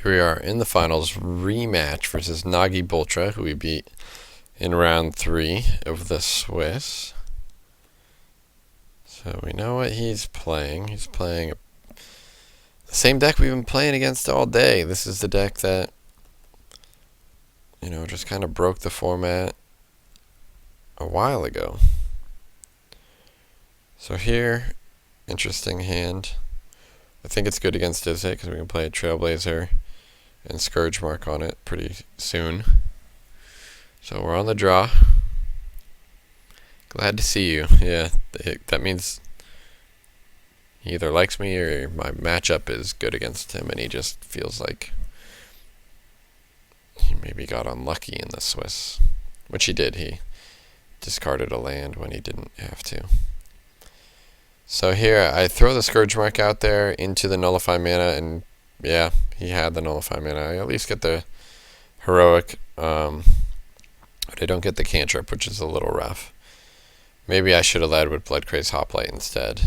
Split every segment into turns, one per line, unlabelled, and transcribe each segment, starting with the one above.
Here we are in the finals rematch versus Nagi Boltra, who we beat in round 3 of the Swiss. So we know what he's playing. He's playing the same deck we've been playing against all day. This is the deck that, just kind of broke the format a while ago. So here, interesting hand. I think it's good against Izzet because we can play a Trailblazer and Scourge Mark on it pretty soon. So we're on the draw. Glad to see you. Yeah, that means he either likes me or my matchup is good against him, and he just feels like he maybe got unlucky in the Swiss, which he did. He discarded a land when he didn't have to. So here, I throw the Scourge Mark out there into the Nullify mana, and yeah, he had the Nullify mana. I at least get the Heroic, but I don't get the Cantrip, which is a little rough. Maybe I should have led with Bloodcraze Hoplite instead,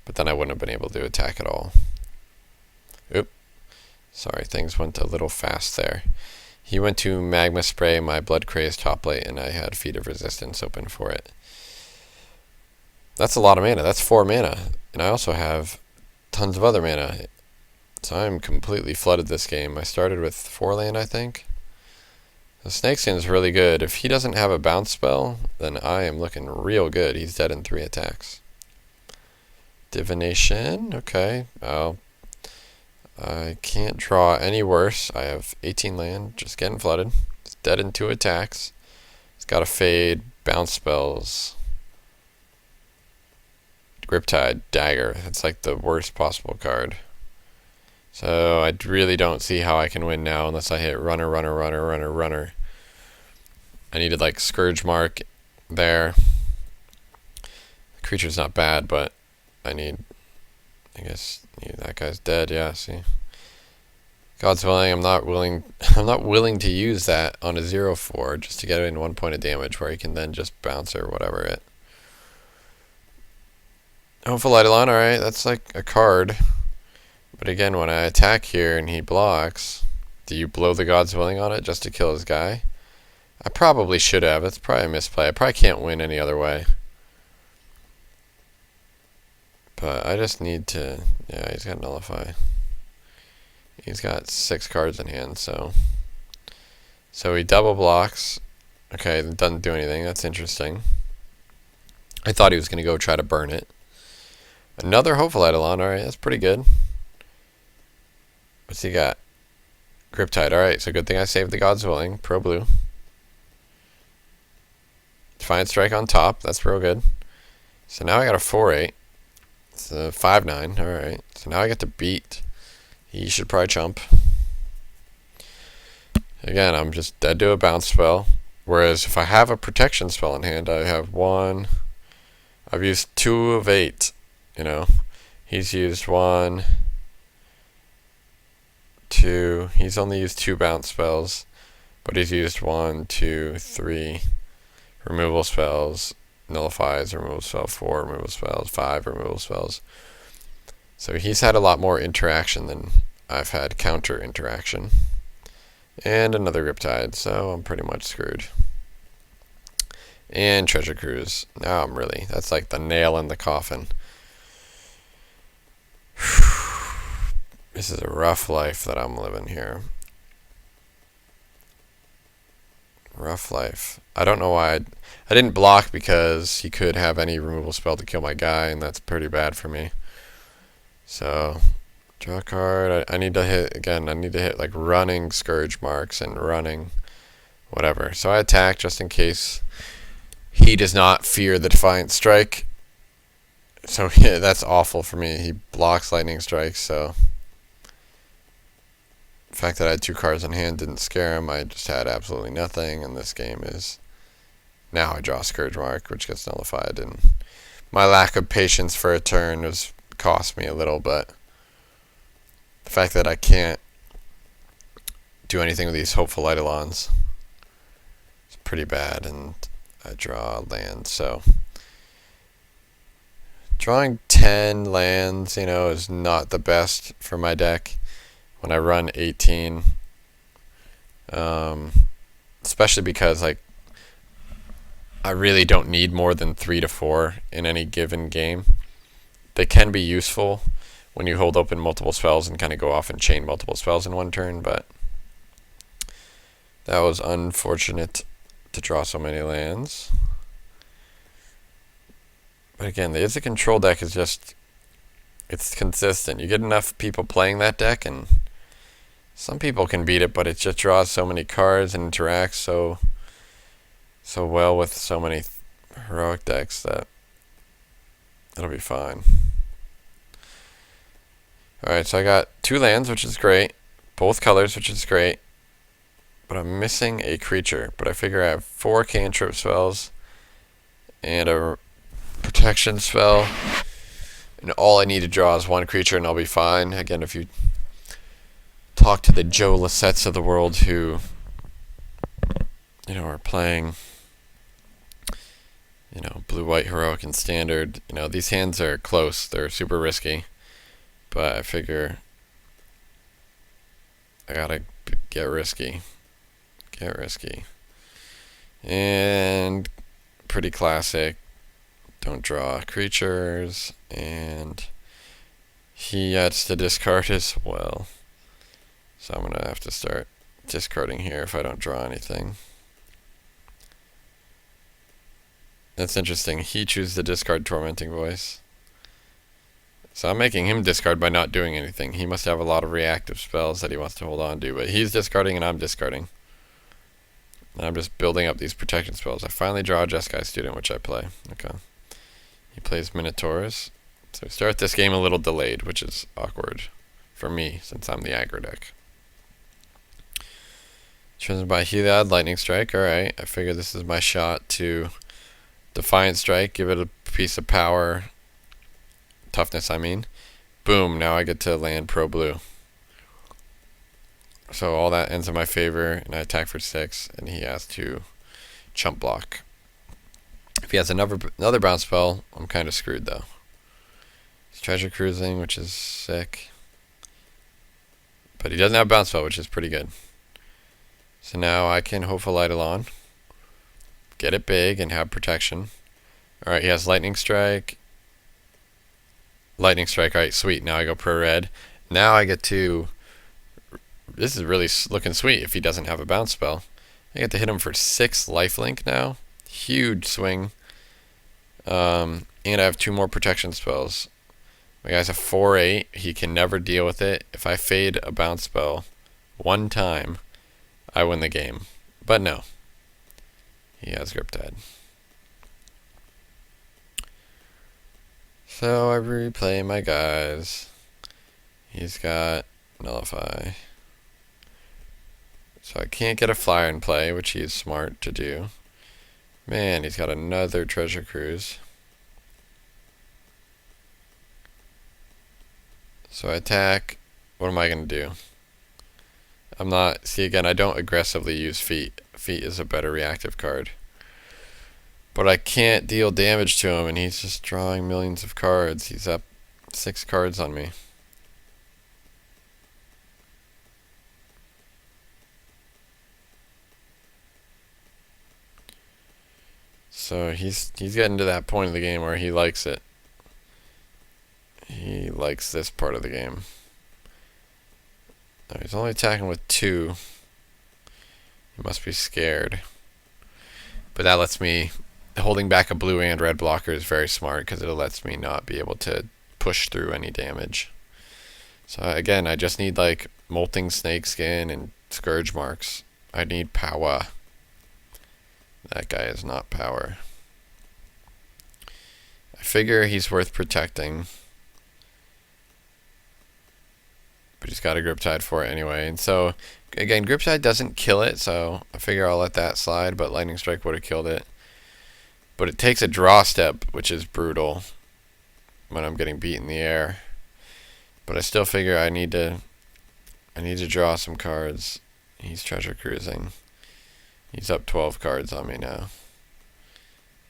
but then I wouldn't have been able to attack at all. Oop. Sorry, things went a little fast there. He went to Magma Spray my Bloodcrazed Hoplite, and I had Feet of Resistance open for it. That's a lot of mana. That's 4 mana. And I also have tons of other mana. So I'm completely flooded this game. I started with 4 land, I think. The Snake Skin is really good. If he doesn't have a bounce spell, then I am looking real good. He's dead in 3 attacks. Divination. Okay. Well, I can't draw any worse. I have 18 land. Just getting flooded. He's dead in 2 attacks. He's got a fade. Bounce spells. Griptide, Dagger. That's like the worst possible card. So I really don't see how I can win now unless I hit runner. I needed like Scourge Mark there. The creature's not bad, but I guess that guy's dead. Yeah, see. God's willing, I'm not willing to use that on a 0/4 just to get in 1 point of damage where he can then just bounce or whatever it. Hopeful Eidolon, alright, that's like a card. But again, when I attack here and he blocks, do you blow the God's Willing on it just to kill his guy? I probably should have. It's probably a misplay. I probably can't win any other way. But I just need to... Yeah, he's got Nullify. He's got 6 cards in hand, so... So he double blocks. Okay, it doesn't do anything. That's interesting. I thought he was going to go try to burn it. Another Hopeful Eidolon. Alright, that's pretty good. What's he got? Griptide. Alright, so good thing I saved the God's Willing. Pro blue. Defiant Strike on top. That's real good. So now I got a 4/8. It's a 5/9. Alright. So now I get to beat. He should probably chump. Again, I'm just dead to a bounce spell. Whereas if I have a protection spell in hand, I have 1. I've used 2 of 8. He's used 1, 2. He's only used 2 bounce spells, but he's used 1, 2, 3 removal spells, nullifies, removal spell, 4 removal spells, 5 removal spells. So he's had a lot more interaction than I've had counter interaction. And another Riptide, so I'm pretty much screwed. And Treasure Cruise. Now that's like the nail in the coffin. This is a rough life that I'm living here. Rough life. I don't know why I didn't block, because he could have any removal spell to kill my guy, and that's pretty bad for me. So, draw a card. I need to hit, again, I need to hit like running Scourge Marks and running whatever. So I attack just in case he does not fear the Defiant Strike. So yeah, that's awful for me. He blocks Lightning Strikes, so the fact that I had 2 cards in hand didn't scare him. I just had absolutely nothing, and this game is... Now I draw Scourge Mark, which gets nullified, and my lack of patience for a turn has cost me a little, but the fact that I can't do anything with these Hopeful Eidolons is pretty bad, and I draw land, so... Drawing 10 lands, is not the best for my deck. when I run 18. Especially because like I really don't need more than 3 to 4 in any given game. They can be useful when you hold open multiple spells and kind of go off and chain multiple spells in one turn, but that was unfortunate to draw so many lands. But again, the Izzet control deck is just, it's consistent. You get enough people playing that deck, and some people can beat it, but it just draws so many cards and interacts so well with so many heroic decks that it'll be fine. Alright, so I got 2 lands, which is great. Both colors, which is great. But I'm missing a creature. But I figure I have 4 cantrip spells and a protection spell. And all I need to draw is 1 creature and I'll be fine. Again, if you talk to the Joe Lassettes of the world who, are playing, blue-white heroic and standard, these hands are close. They're super risky. But I figure I gotta get risky. And pretty classic. Don't draw creatures. And he gets to discard as well. So I'm gonna have to start discarding here if I don't draw anything. That's interesting. He chooses to discard Tormenting Voice. So I'm making him discard by not doing anything. He must have a lot of reactive spells that he wants to hold on to, but he's discarding and I'm discarding. And I'm just building up these protection spells. I finally draw a Jeskai Student, which I play. Okay. He plays Minotaurs. So we start this game a little delayed, which is awkward for me since I'm the aggro deck. Chosen by Heliod, Lightning Strike. Alright, I figure this is my shot to Defiant Strike, give it a piece of power. Toughness, I mean. Boom, now I get to land pro blue. So all that ends in my favor, and I attack for 6, and he has to chump block. If he has another bounce spell, I'm kind of screwed though. It's Treasure Cruising, which is sick. But he doesn't have bounce spell, which is pretty good. So now I can Hopeful Eidolon, get it big, and have protection. Alright, he has Lightning Strike. Alright, sweet. Now I go pro red. Now I get to... This is really looking sweet if he doesn't have a bounce spell. I get to hit him for 6 lifelink now. Huge swing. And I have 2 more protection spells. My guy's a 4/8. He can never deal with it. If I fade a bounce spell 1 time, I win the game. But no. He has Griptide. So I replay my guys. He's got Nullify. So I can't get a flyer in play, which he is smart to do. Man, he's got another Treasure Cruise. So I attack. What am I going to do? I'm not... See, again, I don't aggressively use Feet. Feet is a better reactive card. But I can't deal damage to him, and he's just drawing millions of cards. He's up 6 cards on me. So he's getting to that point of the game where he likes it. He likes this part of the game. Now he's only attacking with 2. He must be scared. But that lets me... Holding back a blue and red blocker is very smart because it lets me not be able to push through any damage. So again, I just need like Molting Snakeskin and Scourge Marks. I need power. That guy is not power. I figure he's worth protecting. But he's got a Griptide for it anyway. And so, again, Griptide doesn't kill it, so I figure I'll let that slide, but Lightning Strike would have killed it. But it takes a draw step, which is brutal when I'm getting beat in the air. But I still figure I need to draw some cards. He's Treasure Cruising. He's up 12 cards on me now.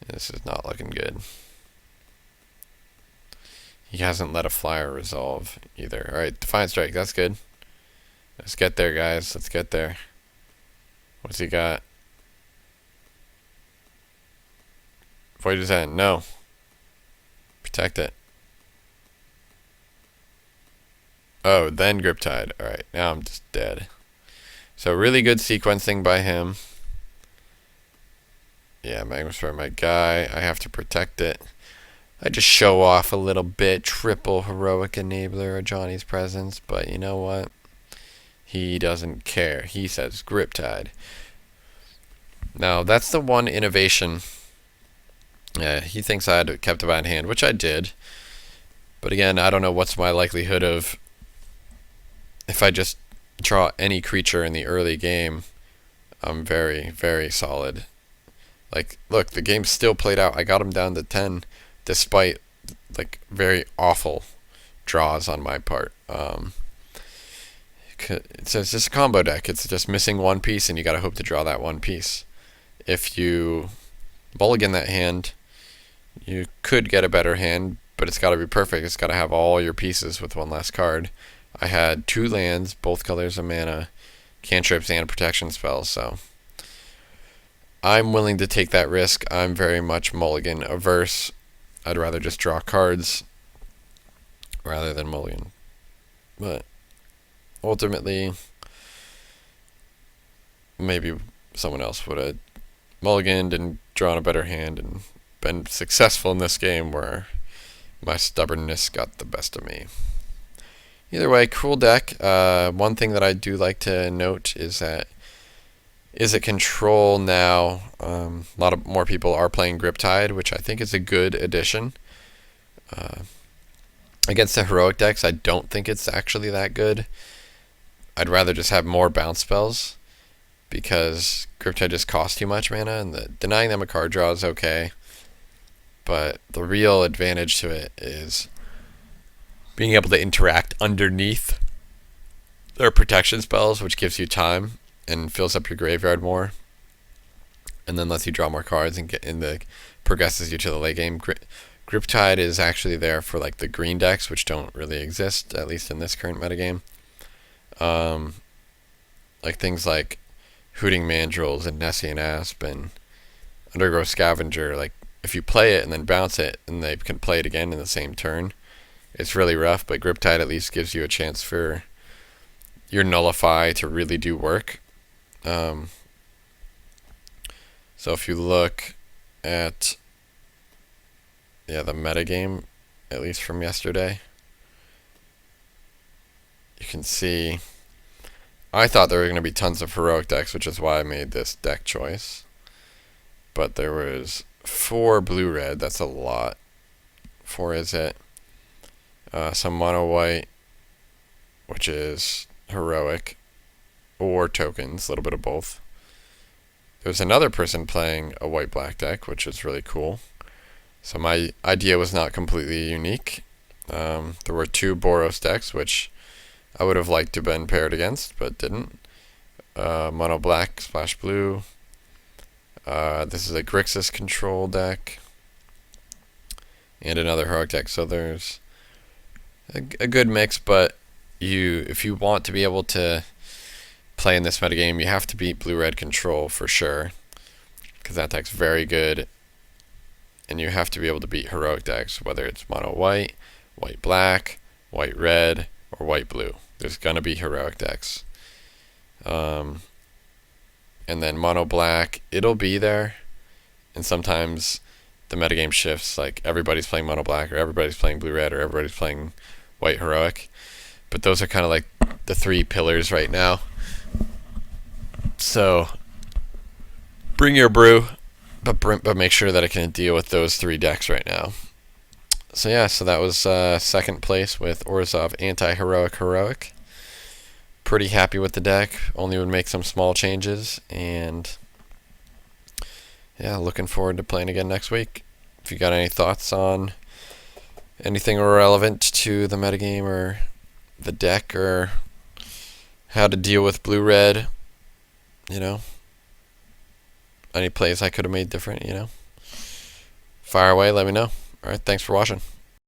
This is not looking good. He hasn't let a flyer resolve either. Alright, Defiant Strike, that's good. Let's get there, guys. Let's get there. What's he got? Void his end. No. Protect it. Oh, then Grip Tide. Alright, now I'm just dead. So really good sequencing by him. Yeah, Magma Sphere, my guy. I have to protect it. I just show off a little bit. Triple heroic enabler of Johnny's presence. But you know what? He doesn't care. He says Grip Tide. Now, that's the one innovation. He thinks I had kept a bad hand, which I did. But again, I don't know what's my likelihood of, if I just draw any creature in the early game, I'm very, very solid. Like, look, the game still played out. I got him down to 10, despite, like, very awful draws on my part. It's just a combo deck. It's just missing one piece, and you gotta hope to draw that one piece. If you mulligan that hand, you could get a better hand, but it's gotta be perfect. It's gotta have all your pieces with one less card. I had 2 lands, both colors of mana, cantrips, and protection spells, so I'm willing to take that risk. I'm very much mulligan averse. I'd rather just draw cards rather than mulligan. But ultimately, maybe someone else would have mulliganed and drawn a better hand and been successful in this game, where my stubbornness got the best of me. Either way, cool deck. One thing that I do like to note is that it control now? A lot of more people are playing Grip Tide, which I think is a good addition. Against the heroic decks, I don't think it's actually that good. I'd rather just have more bounce spells, because Grip Tide just costs too much mana, and denying them a card draw is okay. But the real advantage to it is being able to interact underneath their protection spells, which gives you time and fills up your graveyard more, and then lets you draw more cards and progresses you to the late game. Grip Tide is actually there for like the green decks, which don't really exist, at least in this current metagame. Like things like Hooting Mandrills and Nessie and Asp and Undergrowth Scavenger. Like, if you play it and then bounce it, and they can play it again in the same turn, it's really rough. But Grip Tide at least gives you a chance for your Nullify to really do work. So if you look at the metagame, at least from yesterday, you can see I thought there were going to be tons of heroic decks, which is why I made this deck choice. But there was 4 blue-red. That's a lot. 4 is it? Some mono-white, which is heroic, or tokens, a little bit of both. There was another person playing a white-black deck, which is really cool. So my idea was not completely unique. There were 2 Boros decks, which I would have liked to have been paired against, but didn't. Mono black / blue. This is a Grixis control deck. And another heroic deck. So there's a good mix, but if you want to be able to play in this metagame, you have to beat blue-red control for sure, because that deck's very good. And you have to be able to beat heroic decks, whether it's mono-white, white-black, white-red, or white-blue. There's going to be heroic decks. And then mono-black, it'll be there. And sometimes the metagame shifts, like everybody's playing mono-black, or everybody's playing blue-red, or everybody's playing white-heroic. But those are kind of like the 3 pillars right now. So bring your brew, but make sure that it can deal with those 3 decks right now. So yeah, so that was second place with Orzhov Anti-Heroic Heroic. Pretty happy with the deck. Only would make some small changes, and yeah, looking forward to playing again next week. If you got any thoughts on anything relevant to the metagame or the deck, or how to deal with blue-red, any plays I could have made different, fire away, let me know. Alright, thanks for watching.